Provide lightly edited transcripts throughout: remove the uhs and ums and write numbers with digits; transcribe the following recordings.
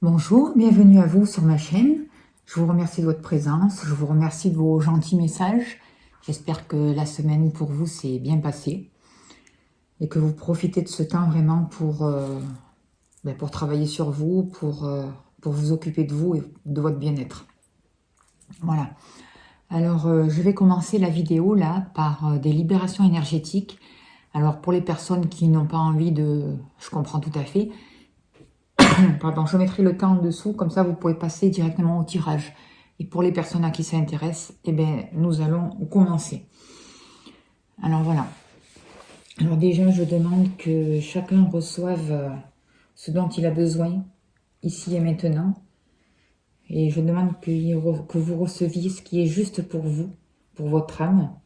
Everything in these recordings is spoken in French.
Bonjour, bienvenue à vous sur ma chaîne. Je vous remercie de votre présence, je vous remercie de vos gentils messages. J'espère que la semaine pour vous s'est bien passée et que vous profitez de ce temps vraiment pour travailler sur vous, pour vous occuper de vous et de votre bien-être. Voilà. Alors, je vais commencer la vidéo là par des libérations énergétiques. Alors, pour les personnes qui n'ont pas envie de... Je comprends tout à fait. Pardon, je mettrai le temps en dessous, comme ça vous pouvez passer directement au tirage. Et pour les personnes à qui ça intéresse, eh bien, nous allons commencer. Alors voilà. Alors déjà, je demande que chacun reçoive ce dont il a besoin, ici et maintenant. Et je demande que vous receviez ce qui est juste pour vous, pour votre âme.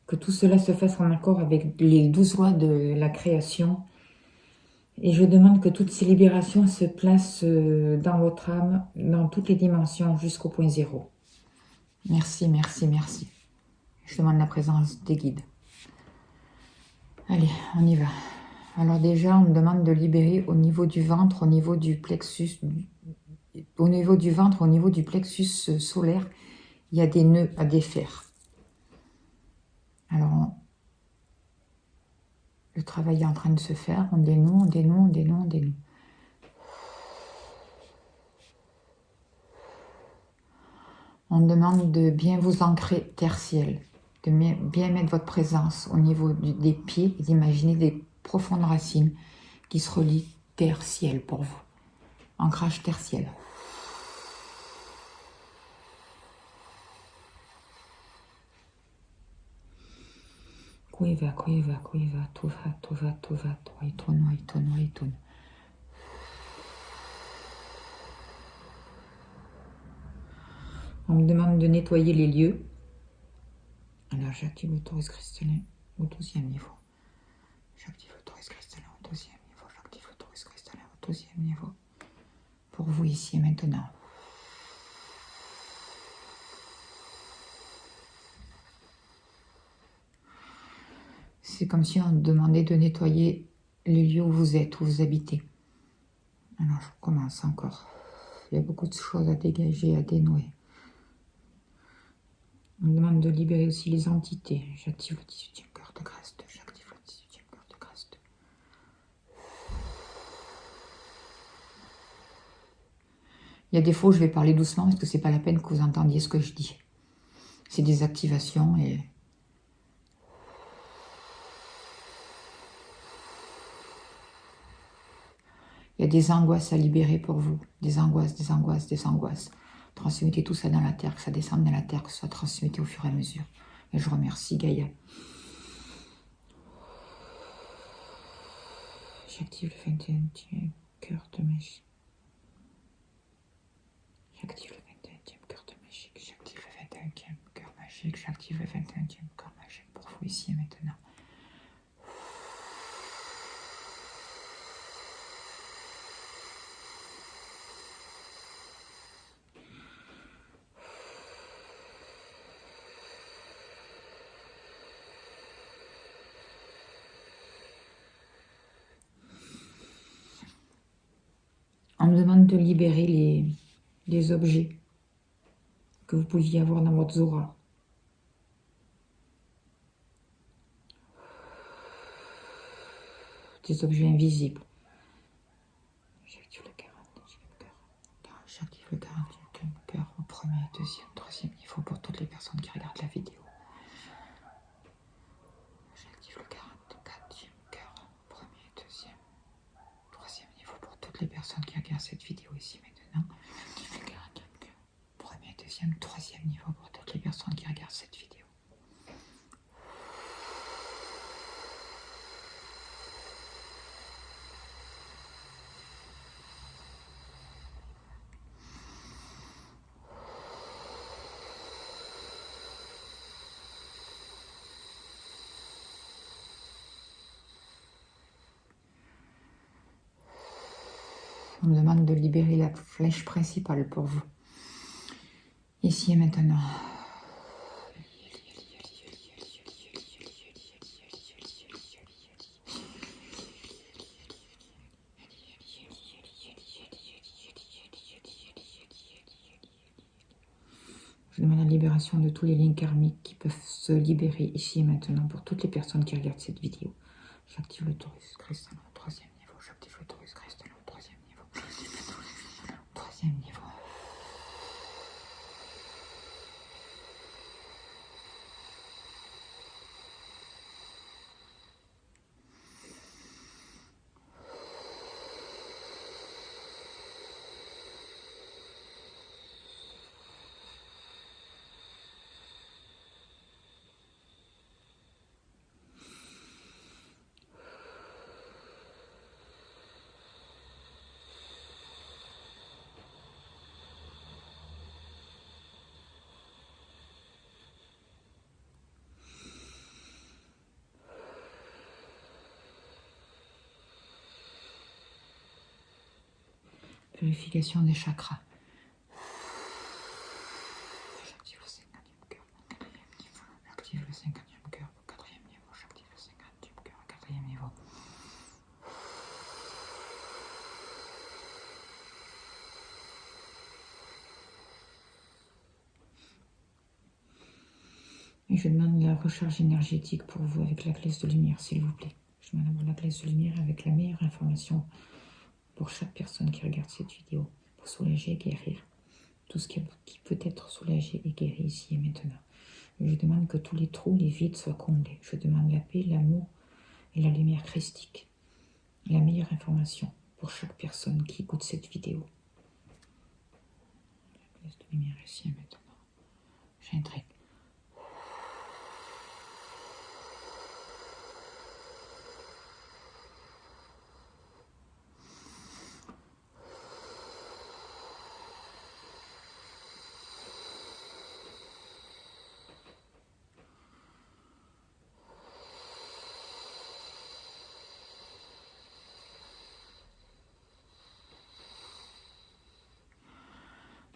Que tout cela se fasse en accord avec les 12 lois de la création. Et je demande que toutes ces libérations se placent dans votre âme, dans toutes les dimensions, jusqu'au point zéro. Merci, merci, merci. Je demande la présence des guides. Allez, on y va. Alors déjà, on me demande de libérer au niveau du ventre, au niveau du plexus, au niveau du ventre, au niveau du plexus solaire, il y a des nœuds à défaire. Alors, le travail est en train de se faire. On dénoue, on dénoue, on dénoue, on dénoue. On demande de bien vous ancrer terre-ciel, de bien mettre votre présence au niveau des pieds et d'imaginer des profondes racines qui se relient terre-ciel pour vous. Ancrage terre-ciel. Kuiva, kuiva, kuiva, tuva, tuva, tuva, waitun, waitun, waitun. On me demande de nettoyer les lieux. Alors j'active l'autorise cristallin au 12e niveau. J'active l'autorise cristallin au 12e niveau. J'active l'autorise cristallin au 12e niveau. Pour vous ici et maintenant. C'est comme si on demandait de nettoyer les lieux où vous êtes, où vous habitez. Alors je commence encore. Il y a beaucoup de choses à dégager, à dénouer. On me demande de libérer aussi les entités. J'active le 18e cœur de grâce 2. J'active le 18e cœur de grâce 2. Il y a des fois où je vais parler doucement parce que c'est pas la peine que vous entendiez ce que je dis. C'est des activations et... Il y a des angoisses à libérer pour vous. Des angoisses, des angoisses, des angoisses. Transmettez tout ça dans la terre, que ça descende dans la terre, que ça soit transmuté au fur et à mesure. Et je remercie Gaïa. J'active le 21e cœur de magie. J'active le 21e cœur de magie. J'active le 21e cœur magique. J'active le 21e cœur magique pour vous ici et maintenant. On me demande de libérer les objets que vous pouviez avoir dans votre Zora. Des objets invisibles. J'active le 40e cœur. J'active le 40e cœur au premier, deuxième, troisième niveau pour toutes les personnes qui regardent la vidéo. J'active le 44e cœur au premier, deuxième, troisième niveau pour toutes les personnes qui regardent cette vidéo ici maintenant. J'active le 40e cœur premier, deuxième, troisième niveau pour toutes les personnes qui regardent cette vidéo. On me demande de libérer la flèche principale pour vous. Ici et maintenant. Je demande la libération de tous les liens karmiques qui peuvent se libérer ici et maintenant pour toutes les personnes qui regardent cette vidéo. J'active le Taurus cristalin au 3e niveau. J'active le Taurus cristalin au 3e niveau. 3e niveau. Purification des chakras. J'active le 50e cœur au 4e niveau. J'active le 50e cœur au 4e niveau. J'active le 50e cœur au 4e niveau. Et je demande la recharge énergétique pour vous avec la glace de lumière, s'il vous plaît. Je demande avoir la glace de lumière avec la meilleure information pour chaque personne qui regarde cette vidéo, pour soulager et guérir tout ce qui peut être soulagé et guéri ici et maintenant. Je demande que tous les trous, les vides soient comblés. Je demande la paix, l'amour et la lumière christique. La meilleure information pour chaque personne qui écoute cette vidéo. La glace de lumière ici et maintenant. J'intrigue.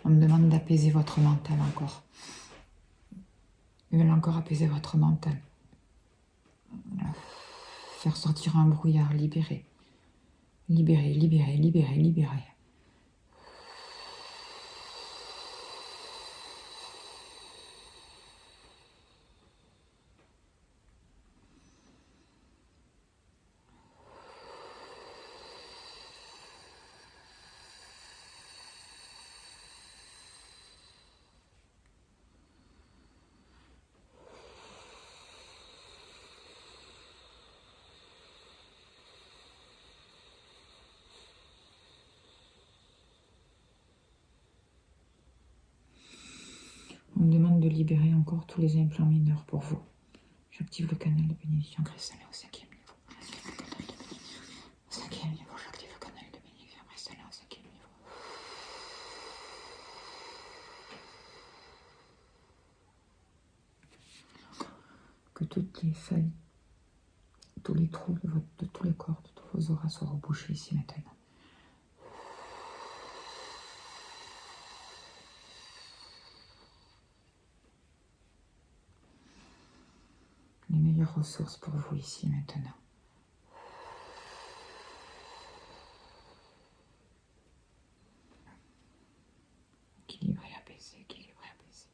On me demande d'apaiser votre mental encore. Ils veulent encore apaiser votre mental. Faire sortir un brouillard, libérer. Libérer, libérer, libérer, libérer. On me demande de libérer encore tous les implants mineurs pour vous. J'active le canal de bénédiction cristallin au 5e niveau. Au 5e niveau, j'active le canal de bénédiction cristallin au 5e niveau. Que toutes les failles, tous les trous de tous les corps, de tous vos auras soient rebouchés ici maintenant. Les meilleures ressources pour vous ici maintenant. Équilibré, apaisé, équilibré, apaisé.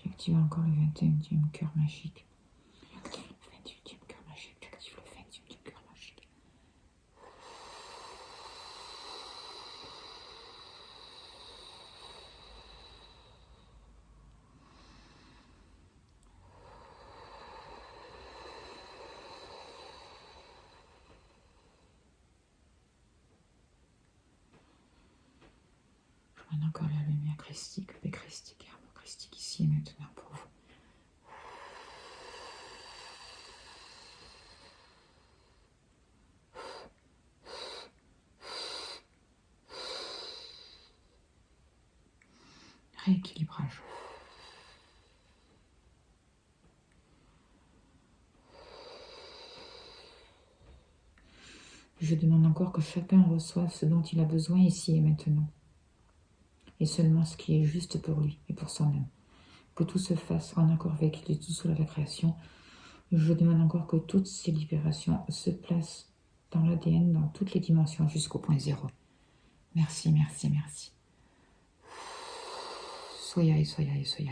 J'active encore le 21e cœur magique. J'active le 28e cœur magique. J'active le 28e cœur magique. Je mène encore la lumière christique, paix christique et amour christique ici et maintenant pour vous. Rééquilibrage. Je demande encore que chacun reçoive ce dont il a besoin ici et maintenant. Et seulement ce qui est juste pour lui et pour son âme. Que tout se fasse en accord avec lui, tout sous la création. Je demande encore que toutes ces libérations se placent dans l'ADN, dans toutes les dimensions, jusqu'au point zéro. Merci, merci, merci. Soyez, soyez, soyez.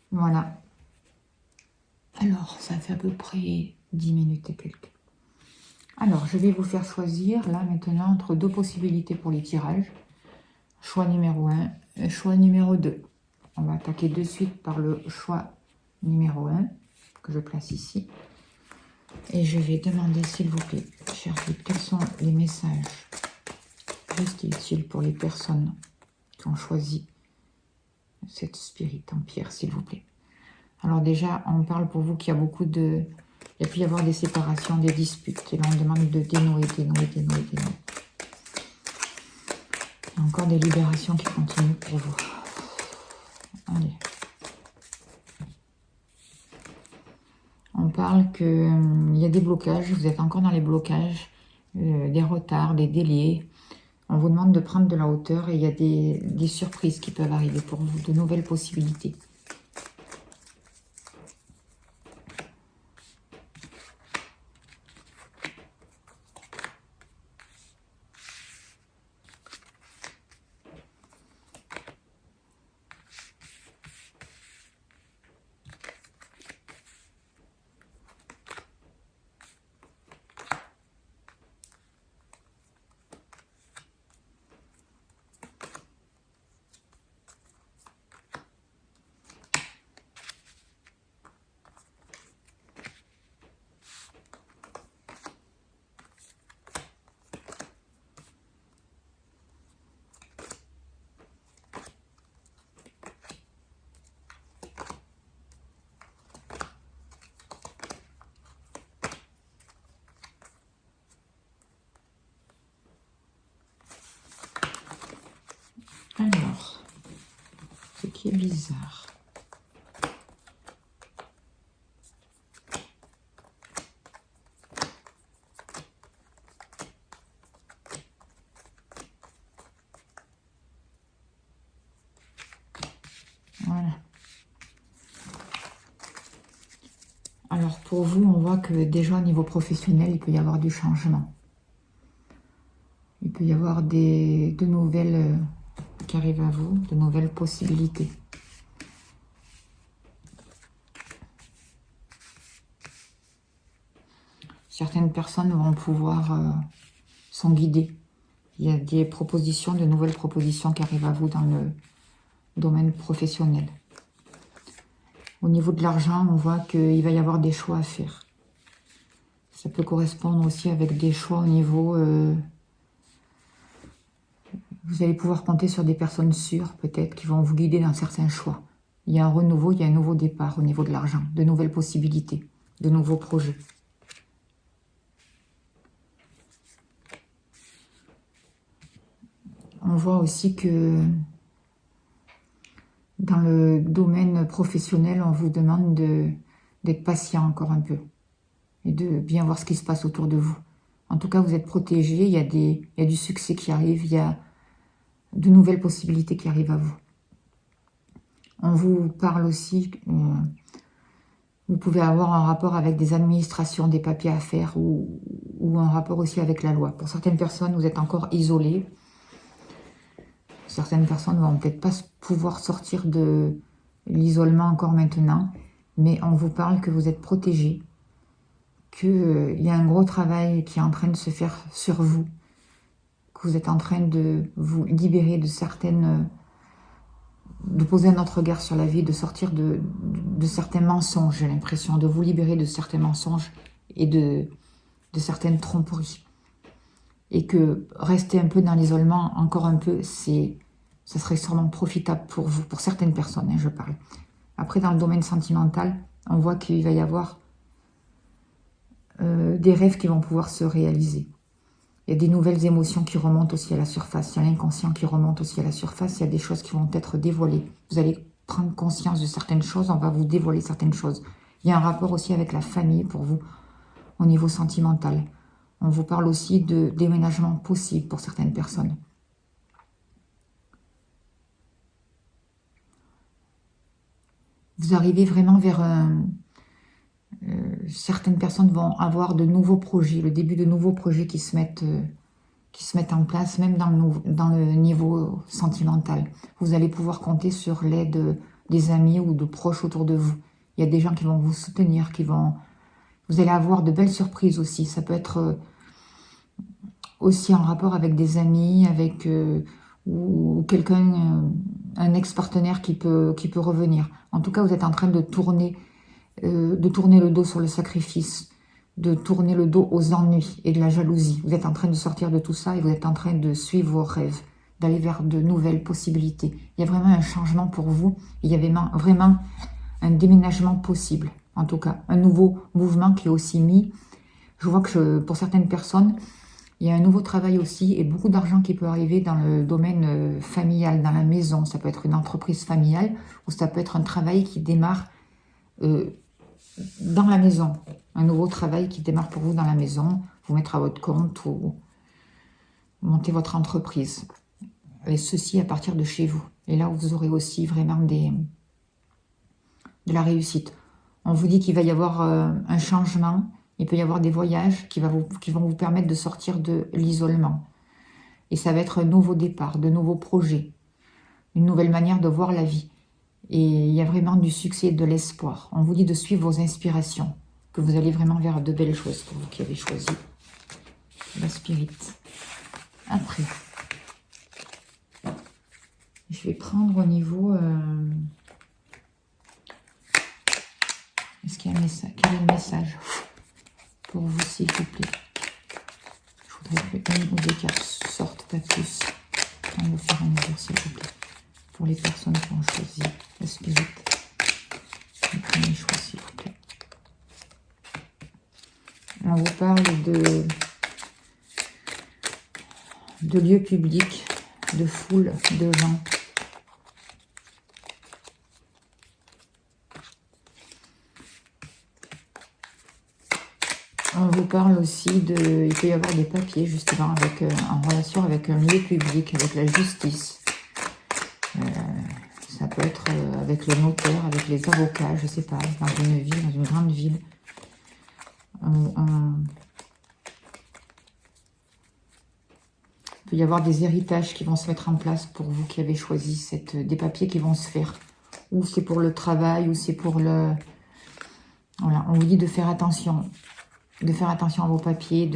Voilà. Alors, ça fait à peu près 10 minutes et quelques. Alors, je vais vous faire choisir, là, maintenant, entre deux possibilités pour les tirages. Choix numéro 1 et choix numéro 2. On va attaquer de suite par le choix numéro 1, que je place ici. Et je vais demander, s'il vous plaît, chers guides, quels sont les messages juste utiles pour les personnes qui ont choisi cette spirit en pierre, s'il vous plaît. Alors déjà, on parle pour vous qu'il y a beaucoup de... Il peut y avoir des séparations, des disputes. Et là, on demande de dénouer, dénouer, dénouer, dénouer. Il y a encore des libérations qui continuent pour vous. Allez. On parle qu'il y a des blocages, vous êtes encore dans les blocages, des retards, des délais. On vous demande de prendre de la hauteur et il y a des surprises qui peuvent arriver pour vous, de nouvelles possibilités. Alors, ce qui est bizarre. Voilà. Alors pour vous, on voit que déjà au niveau professionnel, il peut y avoir du changement. Il peut y avoir de nouvelles qui arrivent à vous, de nouvelles possibilités. Certaines personnes vont pouvoir sont guidées. Il y a des propositions, de nouvelles propositions qui arrivent à vous dans le domaine professionnel. Au niveau de l'argent, on voit qu'il va y avoir des choix à faire. Ça peut correspondre aussi avec des choix au niveau... vous allez pouvoir compter sur des personnes sûres, peut-être, qui vont vous guider dans certains choix. Il y a un renouveau, il y a un nouveau départ au niveau de l'argent, de nouvelles possibilités, de nouveaux projets. On voit aussi que dans le domaine professionnel, on vous demande d'être patient encore un peu et de bien voir ce qui se passe autour de vous. En tout cas, vous êtes protégé, il y a du succès qui arrive, il y a de nouvelles possibilités qui arrivent à vous. On vous parle aussi, vous pouvez avoir un rapport avec des administrations, des papiers à faire ou un rapport aussi avec la loi. Pour certaines personnes, vous êtes encore isolés. Certaines personnes ne vont peut-être pas pouvoir sortir de l'isolement encore maintenant, mais on vous parle que vous êtes protégés, qu'il y a un gros travail qui est en train de se faire sur vous, que vous êtes en train de vous libérer de certaines... de poser un autre regard sur la vie, de sortir de certains mensonges, j'ai l'impression, de vous libérer de certains mensonges et de certaines tromperies. Et que rester un peu dans l'isolement, encore un peu, ça serait sûrement profitable pour vous, pour certaines personnes, hein, je parle. Après, dans le domaine sentimental, on voit qu'il va y avoir des rêves qui vont pouvoir se réaliser. Il y a des nouvelles émotions qui remontent aussi à la surface. Il y a l'inconscient qui remonte aussi à la surface. Il y a des choses qui vont être dévoilées. Vous allez prendre conscience de certaines choses. On va vous dévoiler certaines choses. Il y a un rapport aussi avec la famille pour vous au niveau sentimental. On vous parle aussi de déménagement possible pour certaines personnes. Vous arrivez vraiment vers certaines personnes vont avoir de nouveaux projets, le début de nouveaux projets qui se mettent en place, même dans le niveau sentimental. Vous allez pouvoir compter sur l'aide des amis ou de proches autour de vous. Il y a des gens qui vont vous soutenir, vous allez avoir de belles surprises aussi. Ça peut être aussi en rapport avec des amis, avec ou quelqu'un, un ex-partenaire qui peut revenir. En tout cas, vous êtes en train de tourner le dos sur le sacrifice, de tourner le dos aux ennuis et de la jalousie. Vous êtes en train de sortir de tout ça et vous êtes en train de suivre vos rêves, d'aller vers de nouvelles possibilités. Il y a vraiment un changement pour vous. Il y avait vraiment un déménagement possible, en tout cas. Un nouveau mouvement qui est aussi mis. Je vois que pour certaines personnes, il y a un nouveau travail aussi et beaucoup d'argent qui peut arriver dans le domaine familial, dans la maison. Ça peut être une entreprise familiale ou ça peut être un travail qui démarre dans la maison. Un nouveau travail qui démarre pour vous dans la maison, vous mettre à votre compte ou monter votre entreprise. Et ceci à partir de chez vous. Et là, vous aurez aussi vraiment de la réussite. On vous dit qu'il va y avoir un changement. Il peut y avoir des voyages qui vont vous permettre de sortir de l'isolement. Et ça va être un nouveau départ, de nouveaux projets, une nouvelle manière de voir la vie. Et il y a vraiment du succès et de l'espoir. On vous dit de suivre vos inspirations, que vous allez vraiment vers de belles choses pour vous qui avez choisi la spirit. Après, je vais prendre au niveau... Est-ce qu'il y a un message? Quel est le message pour vous, s'il vous plaît? Je voudrais que une ou deux cartes sortent, pas plus. On va faire un ouvert, s'il vous plaît. Pour les personnes qui ont choisi la spirit. Le premier choix, s'il vous plaît. On vous parle de lieux publics, de foule, de gens. On vous parle aussi il peut y avoir des papiers justement en relation avec un lieu public, avec la justice. Ça peut être avec le notaire, avec les avocats, je ne sais pas, dans une ville, dans une grande ville. Il peut y avoir des héritages qui vont se mettre en place pour vous qui avez choisi des papiers qui vont se faire. Ou c'est pour le travail, ou c'est pour le... Voilà, on vous dit de faire attention. De faire attention à vos papiers.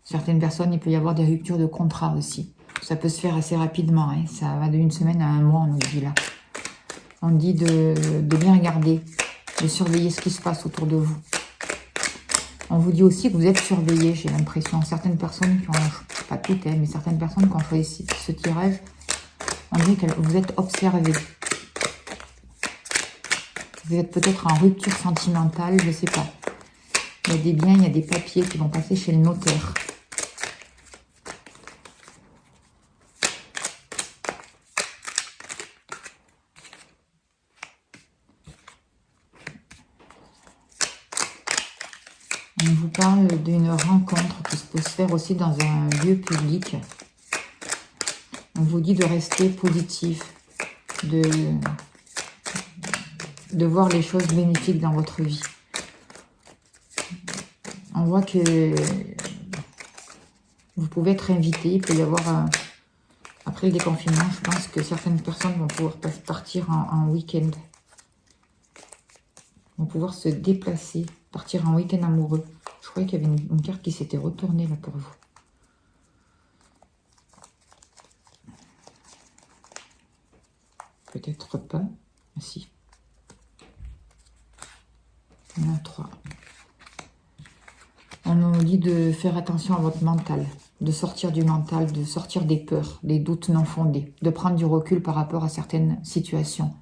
Certaines personnes, il peut y avoir des ruptures de contrat aussi. Ça peut se faire assez rapidement. Hein. Ça va d'une semaine à un mois, on nous dit là. On dit de bien regarder, de surveiller ce qui se passe autour de vous. On vous dit aussi que vous êtes surveillé, j'ai l'impression. Certaines personnes qui ont, pas toutes, mais certaines personnes qui ont choisi ce tirage, on dit que vous êtes observé. Vous êtes peut-être en rupture sentimentale, je ne sais pas. Il y a des biens, il y a des papiers qui vont passer chez le notaire. On vous parle d'une rencontre qui peut se faire aussi dans un lieu public. On vous dit de rester positif, de voir les choses bénéfiques dans votre vie. On voit que vous pouvez être invité, il peut y avoir, après le déconfinement, je pense que certaines personnes vont pouvoir partir en week-end. Vont pouvoir se déplacer, partir en week-end amoureux. Je croyais qu'il y avait une carte qui s'était retournée là pour vous. Peut-être pas. Ah, si. Il y en a 3. On nous dit de faire attention à votre mental, de sortir du mental, de sortir des peurs, des doutes non fondés, de prendre du recul par rapport à certaines situations.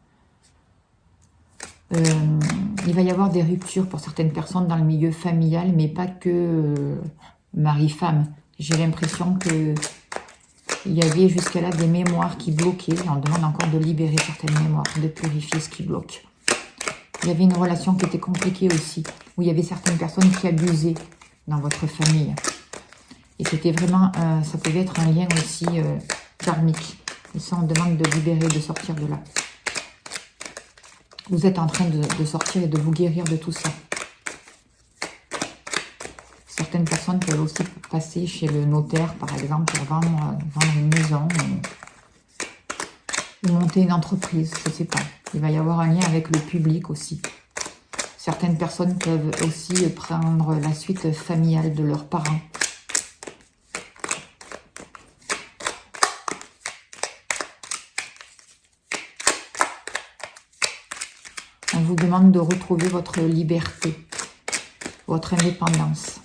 Il va y avoir des ruptures pour certaines personnes dans le milieu familial, mais pas que mari-femme. J'ai l'impression que il y avait jusqu'à là des mémoires qui bloquaient. On demande encore de libérer certaines mémoires, de purifier ce qui bloque. Il y avait une relation qui était compliquée aussi, où il y avait certaines personnes qui abusaient dans votre famille. Et c'était vraiment, ça pouvait être un lien aussi karmique. Et ça, on demande de libérer, de sortir de là. Vous êtes en train de sortir et de vous guérir de tout ça. Certaines personnes peuvent aussi passer chez le notaire, par exemple, pour vendre une maison ou monter une entreprise, je ne sais pas. Il va y avoir un lien avec le public aussi. Certaines personnes peuvent aussi prendre la suite familiale de leurs parents. On vous demande de retrouver votre liberté, votre indépendance,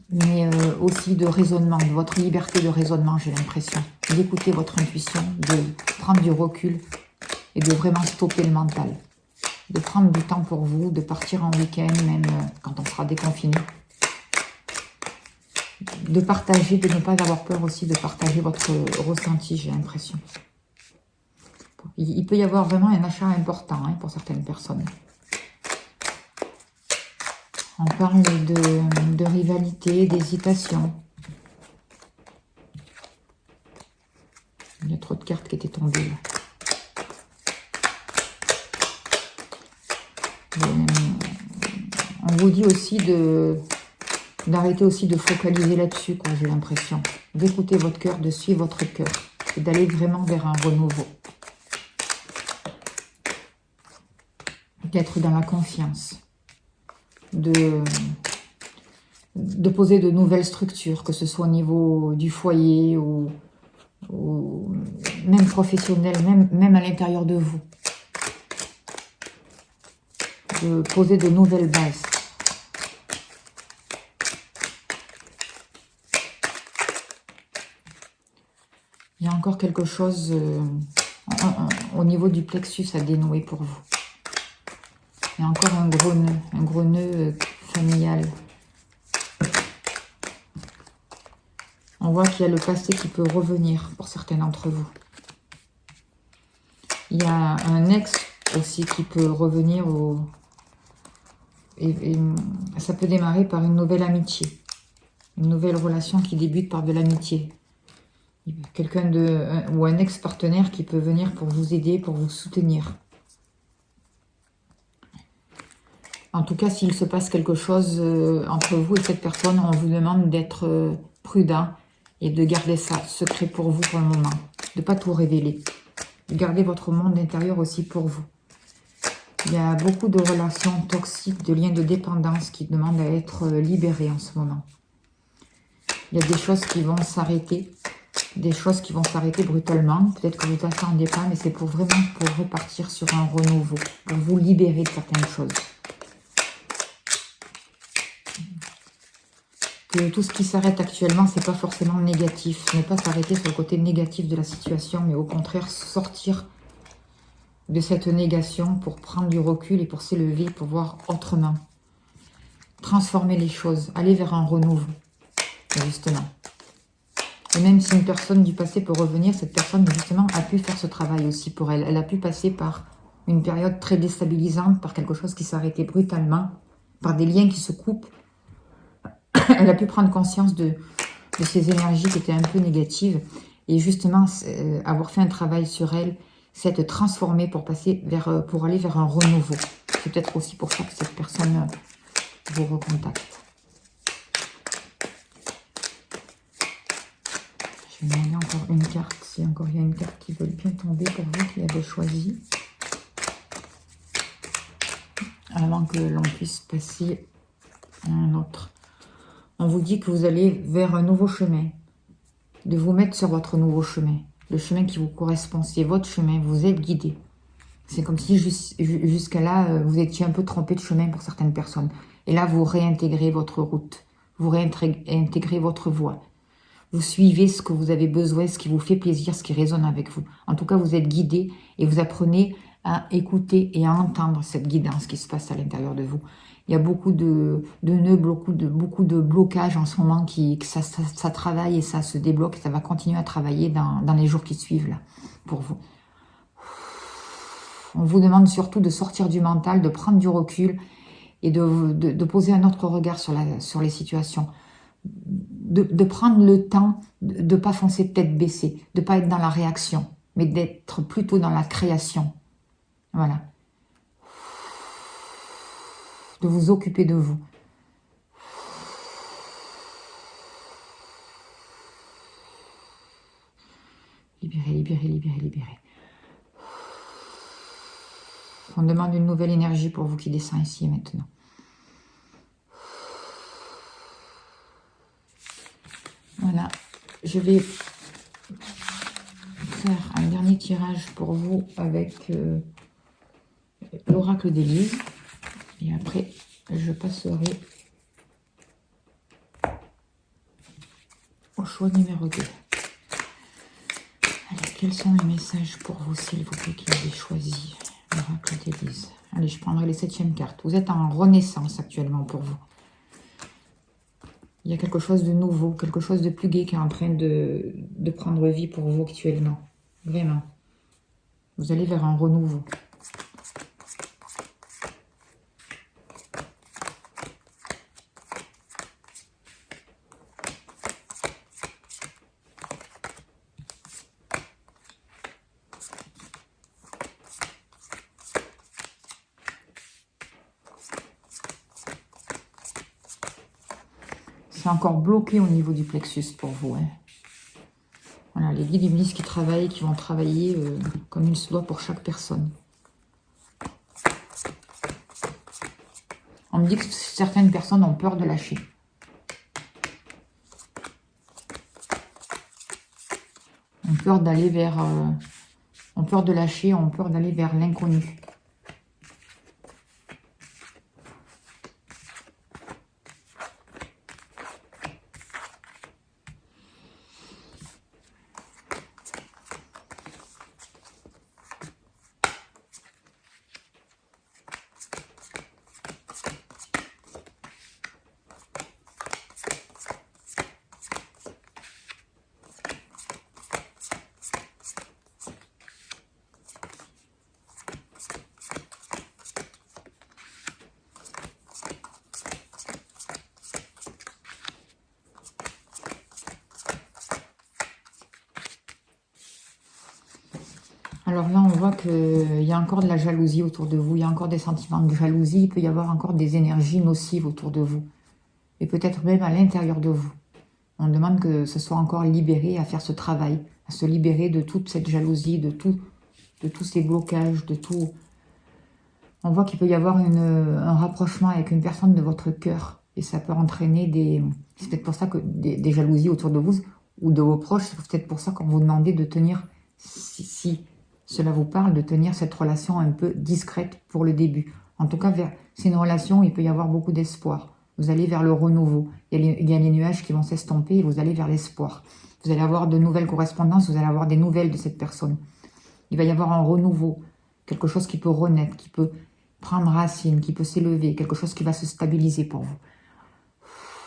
mais aussi de raisonnement, votre liberté de raisonnement, j'ai l'impression. D'écouter votre intuition, de prendre du recul et de vraiment stopper le mental. De prendre du temps pour vous, de partir en week-end, même quand on sera déconfiné. De partager, de ne pas avoir peur aussi de partager votre ressenti, j'ai l'impression. Il peut y avoir vraiment un achat important pour certaines personnes. On parle de rivalité, d'hésitation. Il y a trop de cartes qui étaient tombées là. On vous dit aussi d'arrêter aussi de focaliser là-dessus, j'ai l'impression. D'écouter votre cœur, de suivre votre cœur et d'aller vraiment vers un renouveau. D'être dans la confiance. De poser de nouvelles structures, que ce soit au niveau du foyer ou même professionnel, même à l'intérieur de vous. De poser de nouvelles bases. Il y a encore quelque chose au niveau du plexus à dénouer pour vous. Il y a encore un gros nœud familial. On voit qu'il y a le passé qui peut revenir pour certains d'entre vous. Il y a un ex aussi qui peut revenir et ça peut démarrer par une nouvelle amitié. Une nouvelle relation qui débute par de l'amitié. Quelqu'un ou un ex-partenaire qui peut venir pour vous aider, pour vous soutenir. En tout cas, s'il se passe quelque chose entre vous et cette personne, on vous demande d'être prudent et de garder ça secret pour vous pour le moment. De ne pas tout révéler. De garder votre monde intérieur aussi pour vous. Il y a beaucoup de relations toxiques, de liens de dépendance qui demandent à être libérés en ce moment. Il y a des choses qui vont s'arrêter. Des choses qui vont s'arrêter brutalement. Peut-être que vous n'attendez pas, mais c'est pour vraiment pour repartir sur un renouveau. Pour vous libérer de certaines choses. Que tout ce qui s'arrête actuellement, c'est pas forcément négatif. Ne pas s'arrêter sur le côté négatif de la situation, mais au contraire sortir de cette négation pour prendre du recul et pour s'élever, pour voir autrement. Transformer les choses, aller vers un renouveau, justement. Et même si une personne du passé peut revenir, cette personne, justement, a pu faire ce travail aussi pour elle. Elle a pu passer par une période très déstabilisante, par quelque chose qui s'arrêtait brutalement, par des liens qui se coupent. Elle a pu prendre conscience de ces énergies qui étaient un peu négatives et justement avoir fait un travail sur elle, s'être transformée pour aller vers un renouveau. C'est peut-être aussi pour ça que cette personne vous recontacte. Je vais demander encore une carte, si encore il y a une carte qui veut bien tomber pour vous qui l'avez choisie. Avant que l'on puisse passer à un autre. On vous dit que vous allez vers un nouveau chemin, de vous mettre sur votre nouveau chemin, le chemin qui vous correspond, c'est votre chemin, vous êtes guidé. C'est comme si jusqu'à là, vous étiez un peu trompé de chemin pour certaines personnes. Et là, vous réintégrez votre route, vous réintégrez votre voie. Vous suivez ce que vous avez besoin, ce qui vous fait plaisir, ce qui résonne avec vous. En tout cas, vous êtes guidé et vous apprenez à écouter et à entendre cette guidance qui se passe à l'intérieur de vous. Il y a beaucoup de nœuds, beaucoup de blocages en ce moment, que ça travaille et ça se débloque. Et ça va continuer à travailler dans les jours qui suivent là, pour vous. On vous demande surtout de sortir du mental, de prendre du recul et de poser un autre regard sur les situations. De prendre le temps de ne pas foncer tête baissée, de ne pas être dans la réaction, mais d'être plutôt dans la création. Voilà. De vous occuper de vous. Libérez, libérez, libérez, libérez. On demande une nouvelle énergie pour vous qui descend ici et maintenant. Voilà. Je vais faire un dernier tirage pour vous avec l'oracle d'Élise. Et après, je passerai au choix numéro 2. Allez, quels sont les messages pour vous, s'il vous plaît, qui avez choisi l'oracle d'Élise? Allez, je prendrai les 7e cartes. Vous êtes en renaissance actuellement pour vous. Il y a quelque chose de nouveau, quelque chose de plus gai qui est en train de prendre vie pour vous actuellement. Vraiment. Vous allez vers un renouveau. C'est encore bloqué au niveau du plexus pour vous. Hein. Voilà, les guides me disent qui travaillent, qui vont travailler comme il se doit pour chaque personne. On me dit que certaines personnes ont peur de lâcher. Ont peur d'aller vers... ont peur de lâcher, ont peur d'aller vers l'inconnu. Alors là, on voit qu'il y a encore de la jalousie autour de vous. Il y a encore des sentiments de jalousie. Il peut y avoir encore des énergies nocives autour de vous. Et peut-être même à l'intérieur de vous. On demande que ce soit encore libéré à faire ce travail. À se libérer de toute cette jalousie, de tous ces blocages, de tout. On voit qu'il peut y avoir un rapprochement avec une personne de votre cœur. Et ça peut entraîner des... C'est peut-être pour ça que des jalousies autour de vous ou de vos proches. C'est peut-être pour ça qu'on vous demandait de tenir... Si cela vous parle, de tenir cette relation un peu discrète pour le début. En tout cas, c'est une relation où il peut y avoir beaucoup d'espoir. Vous allez vers le renouveau. Il y a les nuages qui vont s'estomper et vous allez vers l'espoir. Vous allez avoir de nouvelles correspondances, vous allez avoir des nouvelles de cette personne. Il va y avoir un renouveau, quelque chose qui peut renaître, qui peut prendre racine, qui peut s'élever, quelque chose qui va se stabiliser pour vous.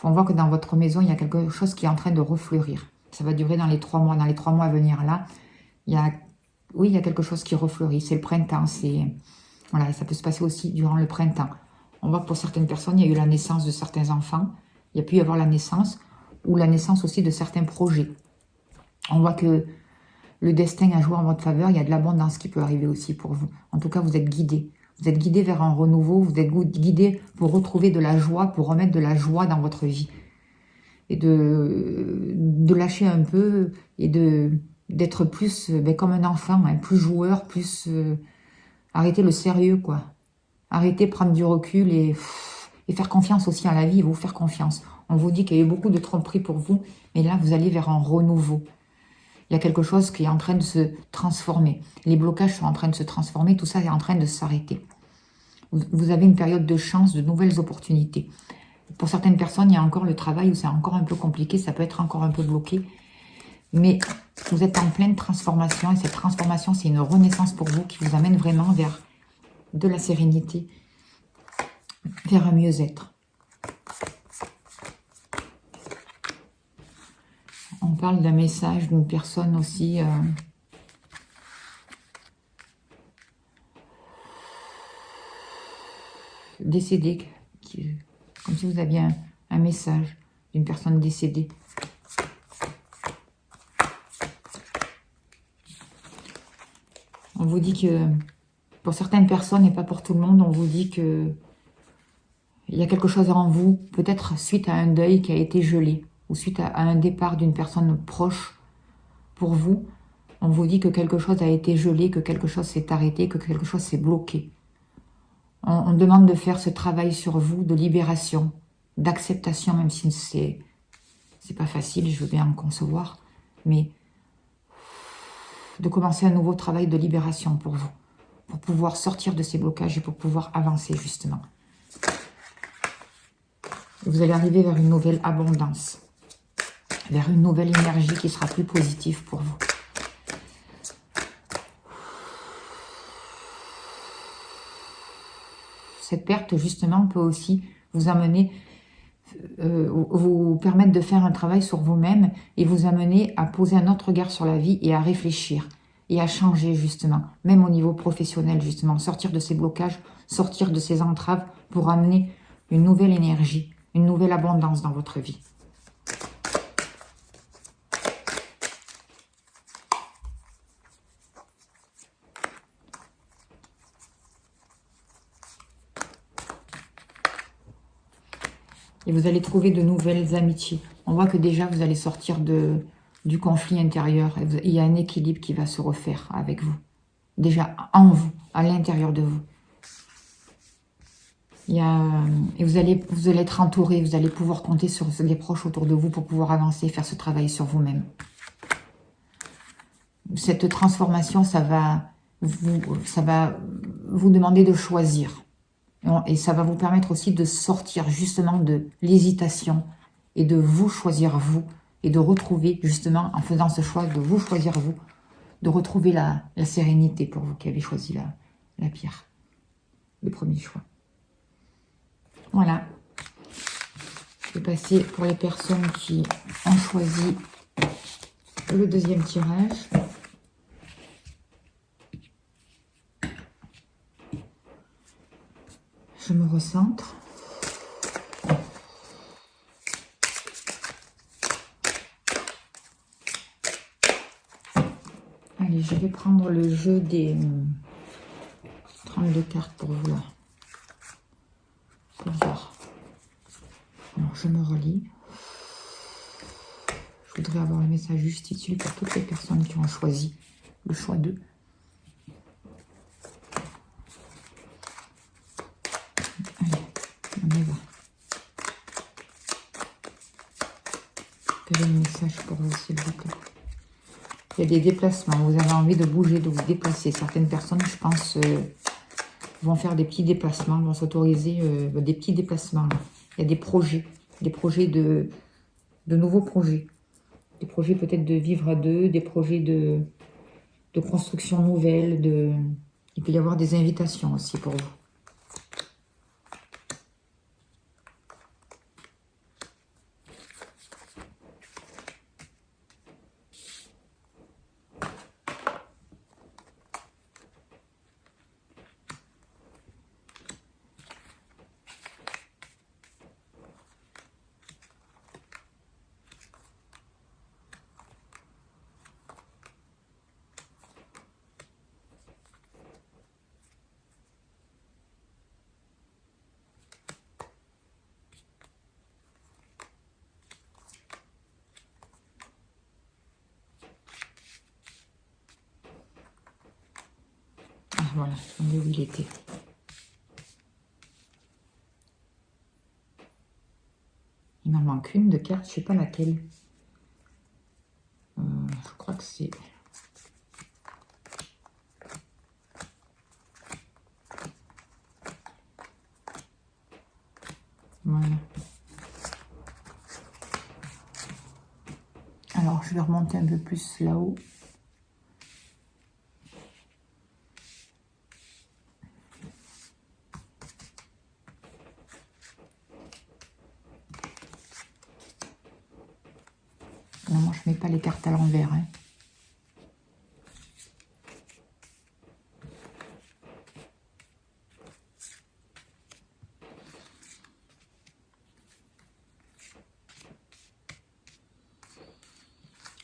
On voit que dans votre maison, il y a quelque chose qui est en train de refleurir. Ça va durer dans les 3 mois. Dans les 3 mois à venir, là, il y a quelque chose qui refleurit. C'est le printemps. Voilà, et ça peut se passer aussi durant le printemps. On voit que pour certaines personnes, il y a eu la naissance de certains enfants. Il y a pu y avoir la naissance ou la naissance aussi de certains projets. On voit que le destin a joué en votre faveur. Il y a de l'abondance qui peut arriver aussi pour vous. En tout cas, vous êtes guidés. Vous êtes guidés vers un renouveau. Vous êtes guidés pour retrouver de la joie, pour remettre de la joie dans votre vie. Et de lâcher un peu et d'être plus comme un enfant, hein, plus joueur, plus... arrêter le sérieux, quoi. Arrêter, prendre du recul et faire confiance aussi à la vie, et vous faire confiance. On vous dit qu'il y a eu beaucoup de tromperies pour vous, mais là, vous allez vers un renouveau. Il y a quelque chose qui est en train de se transformer. Les blocages sont en train de se transformer, tout ça est en train de s'arrêter. Vous avez une période de chance, de nouvelles opportunités. Pour certaines personnes, il y a encore le travail où c'est encore un peu compliqué, ça peut être encore un peu bloqué. Mais vous êtes en pleine transformation et cette transformation, c'est une renaissance pour vous qui vous amène vraiment vers de la sérénité, vers un mieux-être. On parle d'un message d'une personne aussi décédée, comme si vous aviez un message d'une personne décédée. On vous dit que, pour certaines personnes et pas pour tout le monde, on vous dit que il y a quelque chose en vous, peut-être suite à un deuil qui a été gelé, ou suite à un départ d'une personne proche pour vous. On vous dit que quelque chose a été gelé, que quelque chose s'est arrêté, que quelque chose s'est bloqué. On demande de faire ce travail sur vous, de libération, d'acceptation, même si c'est pas facile, je veux bien en concevoir, mais de commencer un nouveau travail de libération pour vous, pour pouvoir sortir de ces blocages et pour pouvoir avancer justement. Vous allez arriver vers une nouvelle abondance, vers une nouvelle énergie qui sera plus positive pour vous. Cette perte, justement, peut aussi vous amener, vous permettre de faire un travail sur vous-même et vous amener à poser un autre regard sur la vie et à réfléchir et à changer, justement, même au niveau professionnel, justement, sortir de ces blocages, sortir de ces entraves pour amener une nouvelle énergie, une nouvelle abondance dans votre vie. Et vous allez trouver de nouvelles amitiés. On voit que déjà, vous allez sortir du conflit intérieur. Et il y a un équilibre qui va se refaire avec vous. Déjà, en vous, à l'intérieur de vous. Et vous allez être entouré, vous allez pouvoir compter sur les proches autour de vous pour pouvoir avancer, faire ce travail sur vous-même. Cette transformation, ça va vous demander de choisir. Et ça va vous permettre aussi de sortir justement de l'hésitation et de vous choisir vous et de retrouver justement, en faisant ce choix de vous choisir vous, de retrouver la sérénité pour vous qui avez choisi la pierre, le premier choix. Voilà. Je vais passer pour les personnes qui ont choisi le deuxième tirage. Je me recentre. Allez, je vais prendre le jeu des 32 cartes pour vous là. Pour voir. Alors, je me relis. Je voudrais avoir le message juste ici pour toutes les personnes qui ont choisi le choix 2. Allez, on y va. Quel est le message pour vous, s'il vous plaît? Il y a des déplacements. Vous avez envie de bouger, de vous déplacer. Certaines personnes, je pense, vont faire des petits déplacements, vont s'autoriser des petits déplacements. Il y a des projets de nouveaux projets. Des projets peut-être de vivre à deux, des projets de construction nouvelle. Il peut y avoir des invitations aussi pour vous. Voilà, on est où il était. Il m'en manque une de carte, je ne sais pas laquelle. Je crois que c'est... Voilà. Alors, je vais remonter un peu plus là-haut. Non, moi, je ne mets pas les cartes à l'envers. Hein.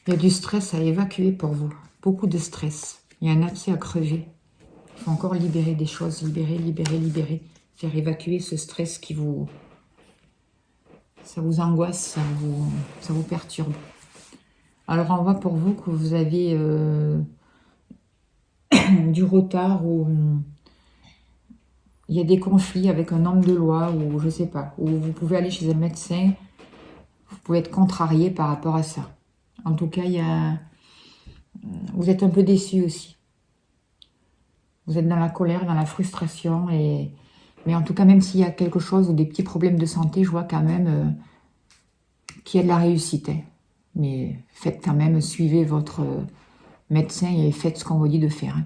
Il y a du stress à évacuer pour vous. Beaucoup de stress. Il y a un abcès à crever. Il faut encore libérer des choses. Libérer, libérer, libérer. Faire évacuer ce stress qui vous... Ça vous angoisse, ça vous perturbe. Alors on voit pour vous que vous avez du retard ou il y a des conflits avec un homme de loi ou je sais pas. Ou vous pouvez aller chez un médecin. Vous pouvez être contrarié par rapport à ça. En tout cas, vous êtes un peu déçu aussi. Vous êtes dans la colère, dans la frustration. Mais en tout cas, même s'il y a quelque chose ou des petits problèmes de santé, je vois quand même qu'il y a de la réussite. Hein. Mais faites quand même, suivez votre médecin et faites ce qu'on vous dit de faire. Hein.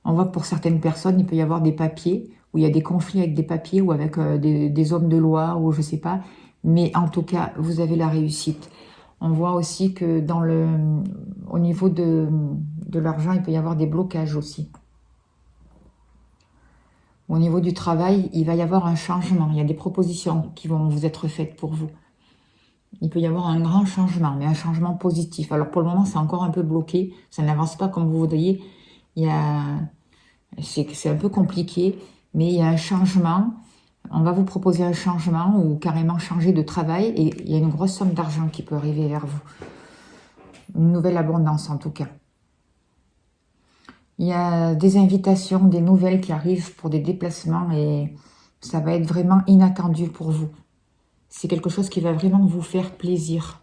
On voit que pour certaines personnes, il peut y avoir des papiers, où il y a des conflits avec des papiers ou avec des hommes de loi ou je sais pas. Mais en tout cas, vous avez la réussite. On voit aussi que au niveau de l'argent, il peut y avoir des blocages aussi. Au niveau du travail, il va y avoir un changement. Il y a des propositions qui vont vous être faites pour vous. Il peut y avoir un grand changement, mais un changement positif. Alors pour le moment, c'est encore un peu bloqué. Ça n'avance pas comme vous voudriez. C'est un peu compliqué, mais il y a un changement. On va vous proposer un changement ou carrément changer de travail. Et il y a une grosse somme d'argent qui peut arriver vers vous. Une nouvelle abondance en tout cas. Il y a des invitations, des nouvelles qui arrivent pour des déplacements et ça va être vraiment inattendu pour vous. C'est quelque chose qui va vraiment vous faire plaisir.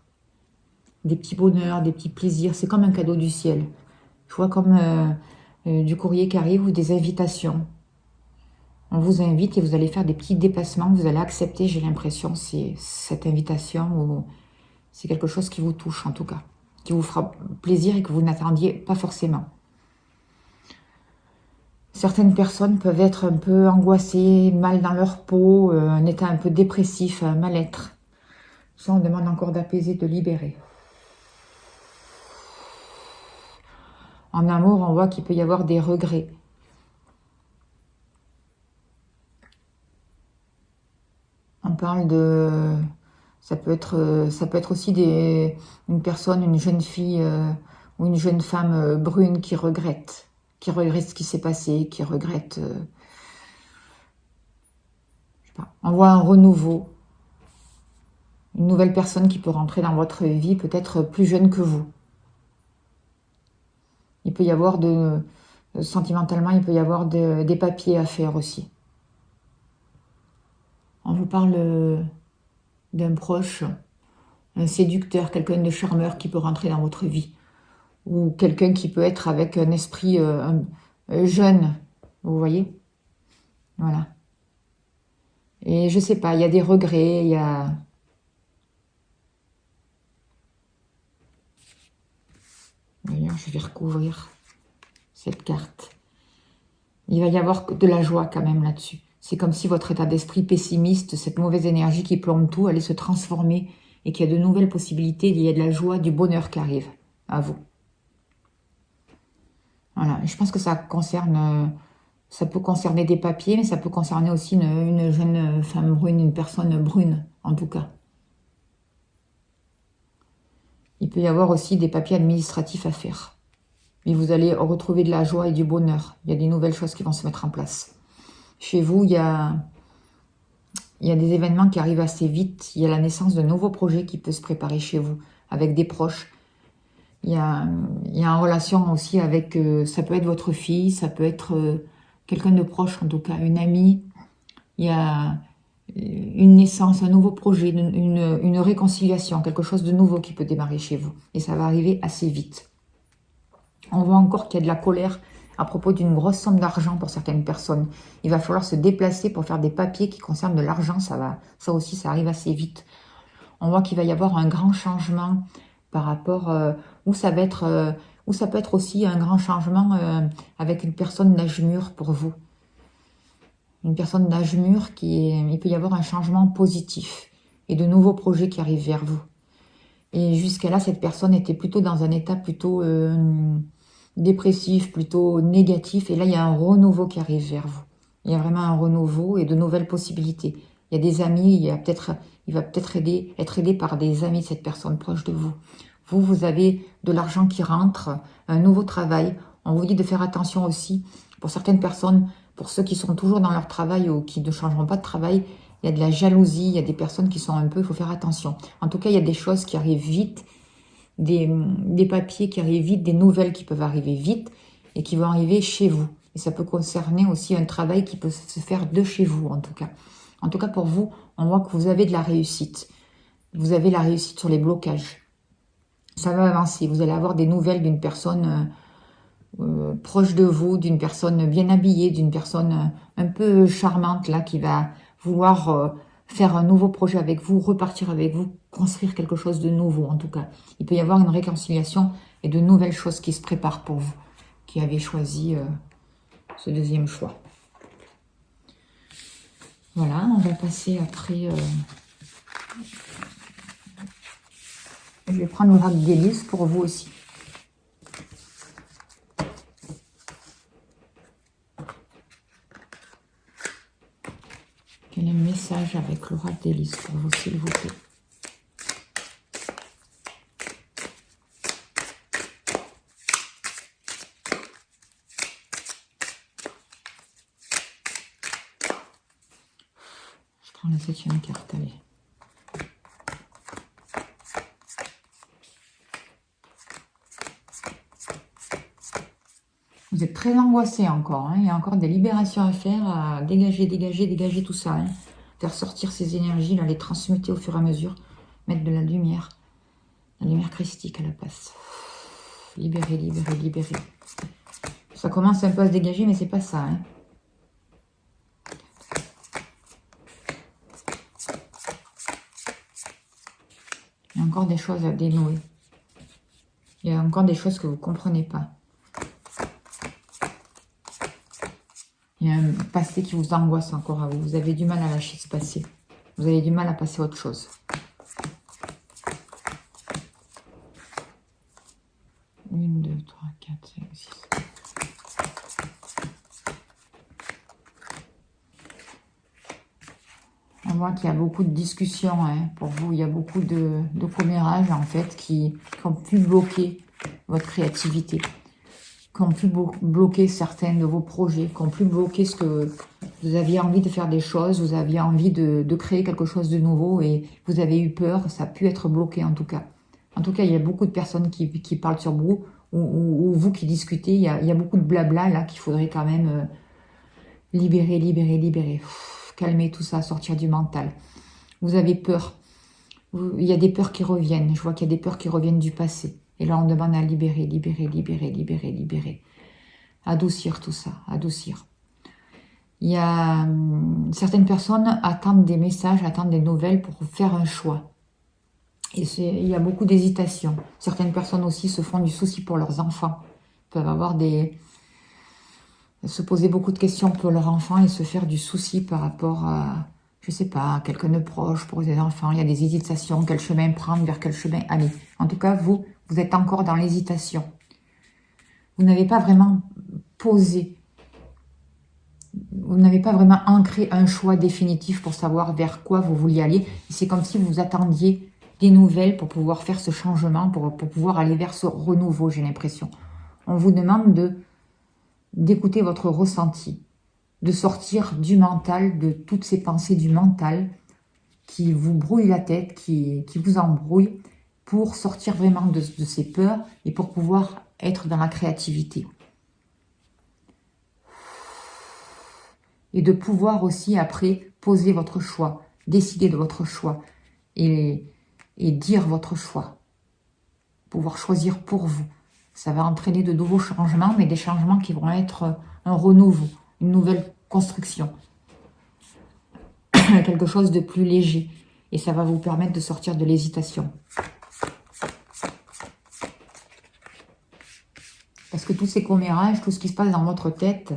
Des petits bonheurs, des petits plaisirs. C'est comme un cadeau du ciel. Je vois comme du courrier qui arrive ou des invitations. On vous invite et vous allez faire des petits déplacements. Vous allez accepter, j'ai l'impression, cette invitation ou c'est quelque chose qui vous touche en tout cas. Qui vous fera plaisir et que vous n'attendiez pas forcément. Certaines personnes peuvent être un peu angoissées, mal dans leur peau, un état un peu dépressif, un mal-être. Ça, on demande encore d'apaiser, de libérer. En amour, on voit qu'il peut y avoir des regrets. On parle de... Ça peut être aussi une personne, une jeune fille ou une jeune femme brune qui regrette ce qui s'est passé, qui regrette... je sais pas, on voit un renouveau. Une nouvelle personne qui peut rentrer dans votre vie, peut-être plus jeune que vous. Il peut y avoir sentimentalement, il peut y avoir des papiers à faire aussi. On vous parle d'un proche, un séducteur, quelqu'un de charmeur qui peut rentrer dans votre vie. Ou quelqu'un qui peut être avec un esprit jeune, vous voyez? Voilà. Et je sais pas, il y a des regrets, il y a... D'ailleurs, je vais recouvrir cette carte. Il va y avoir de la joie quand même là-dessus. C'est comme si votre état d'esprit pessimiste, cette mauvaise énergie qui plombe tout, allait se transformer et qu'il y a de nouvelles possibilités, il y a de la joie, du bonheur qui arrive à vous. Voilà, je pense que ça peut concerner des papiers, mais ça peut concerner aussi une jeune femme brune, une personne brune, en tout cas. Il peut y avoir aussi des papiers administratifs à faire. Mais vous allez retrouver de la joie et du bonheur. Il y a des nouvelles choses qui vont se mettre en place. Chez vous, il y a des événements qui arrivent assez vite. Il y a la naissance de nouveaux projets qui peuvent se préparer chez vous, avec des proches. Il y a en relation aussi avec... ça peut être votre fille, ça peut être quelqu'un de proche, en tout cas, une amie. Il y a une naissance, un nouveau projet, une réconciliation, quelque chose de nouveau qui peut démarrer chez vous. Et ça va arriver assez vite. On voit encore qu'il y a de la colère à propos d'une grosse somme d'argent pour certaines personnes. Il va falloir se déplacer pour faire des papiers qui concernent de l'argent. Ça aussi, ça arrive assez vite. On voit qu'il va y avoir un grand changement par rapport... où ça peut être aussi un grand changement avec une personne d'âge mûr pour vous. Une personne d'âge mûr il peut y avoir un changement positif et de nouveaux projets qui arrivent vers vous. Et jusqu'à là, cette personne était plutôt dans un état plutôt dépressif, plutôt négatif. Et là, il y a un renouveau qui arrive vers vous. Il y a vraiment un renouveau et de nouvelles possibilités. Il y a des amis, il va peut-être être aidé par des amis de cette personne proche de vous. Vous avez de l'argent qui rentre, un nouveau travail. On vous dit de faire attention aussi pour certaines personnes, pour ceux qui sont toujours dans leur travail ou qui ne changeront pas de travail. Il y a de la jalousie, il y a des personnes qui sont un peu, il faut faire attention. En tout cas, il y a des choses qui arrivent vite, des papiers qui arrivent vite, des nouvelles qui peuvent arriver vite et qui vont arriver chez vous. Et ça peut concerner aussi un travail qui peut se faire de chez vous, en tout cas. En tout cas, pour vous, on voit que vous avez de la réussite. Vous avez la réussite sur les blocages. Ça va avancer. Vous allez avoir des nouvelles d'une personne proche de vous, d'une personne bien habillée, d'une personne un peu charmante, là, qui va vouloir faire un nouveau projet avec vous, repartir avec vous, construire quelque chose de nouveau, en tout cas. Il peut y avoir une réconciliation et de nouvelles choses qui se préparent pour vous, qui avez choisi ce deuxième choix. Voilà, on va passer après... je vais prendre l'oracle d'Élise pour vous aussi. Quel est le message avec l'oracle d'Élise pour vous, s'il vous plaît? Je prends la 7e carte, allez. Vous êtes très angoissé encore, hein. Il y a encore des libérations à faire, à dégager tout ça. Hein. Faire sortir ces énergies, là, les transmuter au fur et à mesure. Mettre de la lumière christique à la place. Libérer. Ça commence un peu à se dégager, mais c'est pas ça. Hein. Il y a encore des choses à dénouer. Il y a encore des choses que vous ne comprenez pas. Il y a un passé qui vous angoisse encore à vous. Vous avez du mal à lâcher ce passé. Vous avez du mal à passer à autre chose. Une, 2, 3, 4, 5, 6. On voit qu'il y a beaucoup de discussions hein, pour vous. Il y a beaucoup de commérages en fait qui ont pu bloquer votre créativité. Qui ont pu bloquer certains de vos projets, qui ont pu bloquer ce que vous aviez envie de faire des choses, vous aviez envie de créer quelque chose de nouveau et vous avez eu peur, ça a pu être bloqué en tout cas. En tout cas, il y a beaucoup de personnes qui parlent sur vous ou vous qui discutez, il y a beaucoup de blabla là qu'il faudrait quand même libérer. Calmer tout ça, sortir du mental. Vous avez peur. Il y a des peurs qui reviennent. Je vois qu'il y a des peurs qui reviennent du passé. Et là, on demande à libérer. Adoucir tout ça, adoucir. Il y a certaines personnes attendent des messages, attendent des nouvelles pour faire un choix. Et il y a beaucoup d'hésitation. Certaines personnes aussi se font du souci pour leurs enfants. Peuvent avoir se poser beaucoup de questions pour leurs enfants et se faire du souci par rapport à, je sais pas, quelqu'un de proche pour les enfants. Il y a des hésitations, quel chemin prendre, vers quel chemin aller. En tout cas, vous êtes encore dans l'hésitation. Vous n'avez pas vraiment posé, vous n'avez pas vraiment ancré un choix définitif pour savoir vers quoi vous vouliez aller. C'est comme si vous attendiez des nouvelles pour pouvoir faire ce changement, pour pouvoir aller vers ce renouveau, j'ai l'impression. On vous demande d'écouter votre ressenti, de sortir du mental, de toutes ces pensées du mental qui vous brouillent la tête, qui vous embrouillent, pour sortir vraiment de ces peurs et pour pouvoir être dans la créativité. Et de pouvoir aussi après poser votre choix, décider de votre choix et dire votre choix. Pouvoir choisir pour vous. Ça va entraîner de nouveaux changements, mais des changements qui vont être un renouveau, une nouvelle construction. Quelque chose de plus léger. Et ça va vous permettre de sortir de l'hésitation. Parce que tous ces commérages, tout ce qui se passe dans votre tête,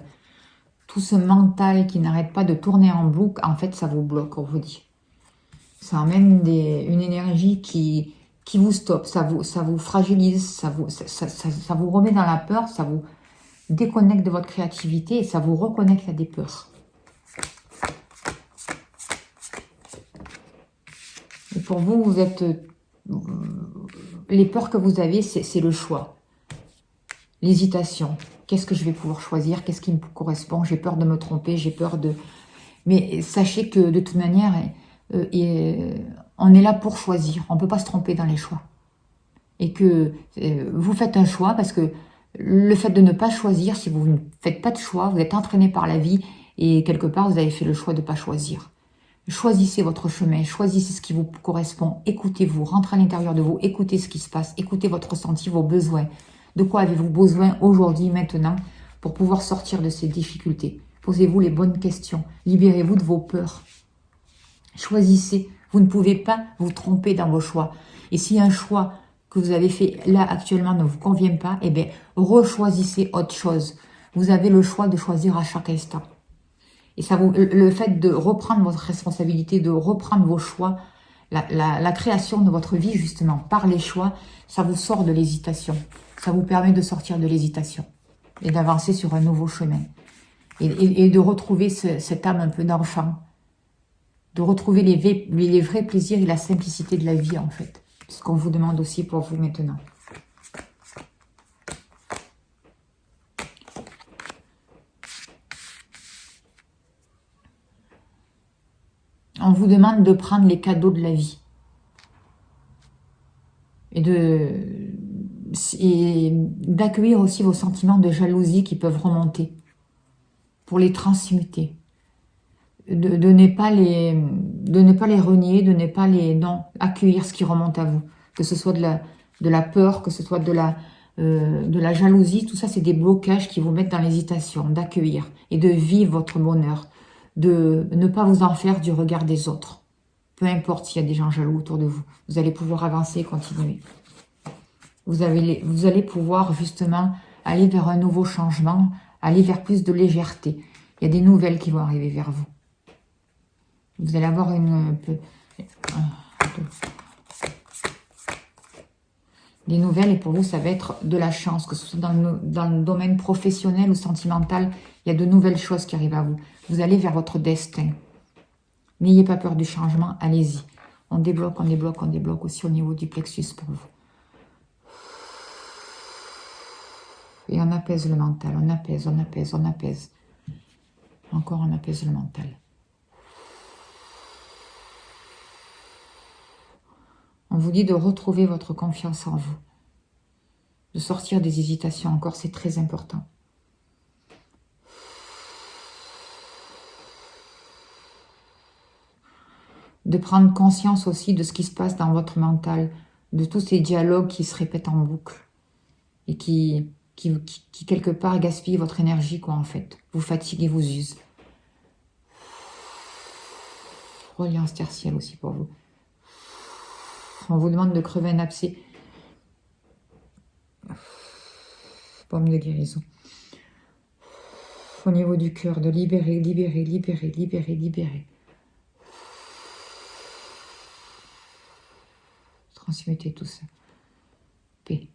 tout ce mental qui n'arrête pas de tourner en boucle, en fait, ça vous bloque, on vous dit. Ça amène une énergie qui vous stoppe, ça vous fragilise, ça vous remet dans la peur, ça vous déconnecte de votre créativité et ça vous reconnecte à des peurs. Et pour vous, vous êtes les peurs que vous avez, c'est le choix. L'hésitation. Qu'est-ce que je vais pouvoir choisir? Qu'est-ce qui me correspond? J'ai peur de me tromper, j'ai peur de... Mais sachez que de toute manière, on est là pour choisir. On ne peut pas se tromper dans les choix. Et que vous faites un choix parce que le fait de ne pas choisir, si vous ne faites pas de choix, vous êtes entraîné par la vie et quelque part, vous avez fait le choix de ne pas choisir. Choisissez votre chemin, choisissez ce qui vous correspond, écoutez-vous, rentrez à l'intérieur de vous, écoutez ce qui se passe, écoutez votre ressenti, vos besoins. De quoi avez-vous besoin aujourd'hui, maintenant, pour pouvoir sortir de ces difficultés? Posez-vous les bonnes questions, libérez-vous de vos peurs. Choisissez, vous ne pouvez pas vous tromper dans vos choix. Et si un choix que vous avez fait là actuellement ne vous convient pas, eh bien, rechoisissez autre chose. Vous avez le choix de choisir à chaque instant. Et ça le fait de reprendre votre responsabilité, de reprendre vos choix, la création de votre vie, justement, par les choix, ça vous sort de l'hésitation. Ça vous permet de sortir de l'hésitation et d'avancer sur un nouveau chemin. Et de retrouver cette âme un peu d'enfant, de retrouver les vrais plaisirs et la simplicité de la vie, en fait. C'est ce qu'on vous demande aussi pour vous maintenant. On vous demande de prendre les cadeaux de la vie. Et d'accueillir aussi vos sentiments de jalousie qui peuvent remonter. Pour les transmuter. De ne pas les renier, de ne pas les... Non, accueillir ce qui remonte à vous. Que ce soit de la peur, que ce soit de la jalousie, tout ça c'est des blocages qui vous mettent dans l'hésitation. D'accueillir et de vivre votre bonheur. De ne pas vous en faire du regard des autres. Peu importe s'il y a des gens jaloux autour de vous. Vous allez pouvoir avancer et continuer. Vous allez pouvoir justement aller vers un nouveau changement, aller vers plus de légèreté. Il y a des nouvelles qui vont arriver vers vous. Vous allez avoir des nouvelles et pour vous, ça va être de la chance, que ce soit dans le domaine professionnel ou sentimental, il y a de nouvelles choses qui arrivent à vous. Vous allez vers votre destin. N'ayez pas peur du changement, allez-y. On débloque, on débloque, on débloque aussi au niveau du plexus pour vous. Et on apaise le mental, on apaise, on apaise, on apaise. Encore on apaise le mental. On vous dit de retrouver votre confiance en vous. De sortir des hésitations encore, c'est très important. De prendre conscience aussi de ce qui se passe dans votre mental, de tous ces dialogues qui se répètent en boucle et qui quelque part gaspillent votre énergie, quoi, en fait. Vous fatiguez, vous usent. Reliance tertielle aussi pour vous. On vous demande de crever un abcès. Pomme de guérison. Au niveau du cœur, de libérer, libérer, libérer, libérer, libérer. Transmettez tout ça. Paix.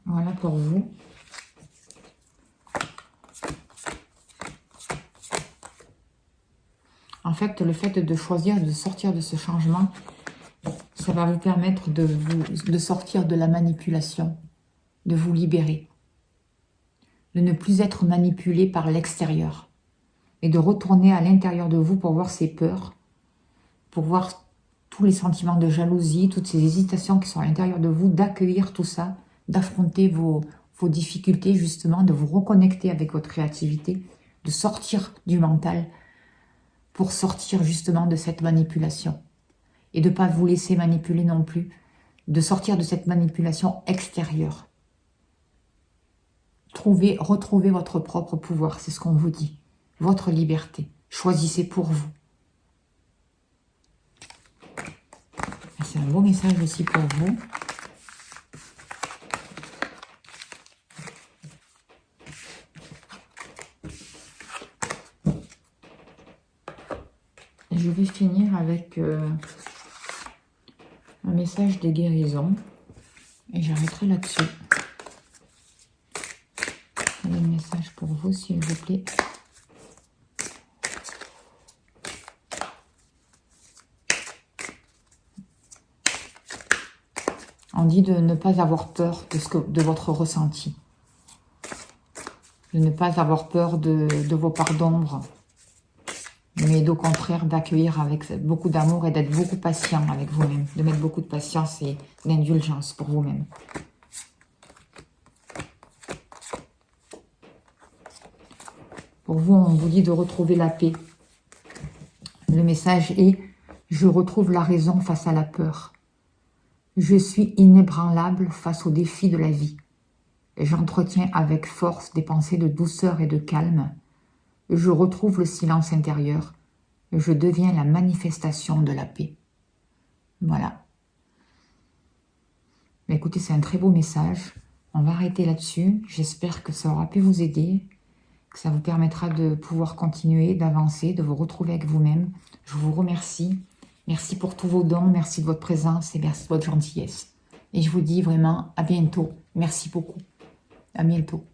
Voilà pour vous. En fait, le fait de choisir de sortir de ce changement, ça va vous permettre de sortir de la manipulation, de vous libérer, de ne plus être manipulé par l'extérieur et de retourner à l'intérieur de vous pour voir ces peurs, pour voir tous les sentiments de jalousie, toutes ces hésitations qui sont à l'intérieur de vous, d'accueillir tout ça, d'affronter vos difficultés justement, de vous reconnecter avec votre créativité, de sortir du mental pour sortir justement de cette manipulation et de ne pas vous laisser manipuler non plus, de sortir de cette manipulation extérieure. Retrouvez votre propre pouvoir, c'est ce qu'on vous dit, votre liberté. Choisissez pour vous. C'est un beau message aussi pour vous. Et je vais finir avec un message des guérisons. Et j'arrêterai là-dessus. plaît. On dit de ne pas avoir peur de votre ressenti. De ne pas avoir peur de vos parts d'ombre. Mais au contraire, d'accueillir avec beaucoup d'amour et d'être beaucoup patient avec vous-même. De mettre beaucoup de patience et d'indulgence pour vous-même. Pour vous, on vous dit de retrouver la paix. Le message est « Je retrouve la raison face à la peur. Je suis inébranlable face aux défis de la vie. J'entretiens avec force des pensées de douceur et de calme. Je retrouve le silence intérieur. Je deviens la manifestation de la paix. » Voilà. Mais écoutez, c'est un très beau message. On va arrêter là-dessus. J'espère que ça aura pu vous aider, que ça vous permettra de pouvoir continuer, d'avancer, de vous retrouver avec vous-même. Je vous remercie. Merci pour tous vos dons, merci de votre présence et merci de votre gentillesse. Et je vous dis vraiment à bientôt. Merci beaucoup. À bientôt.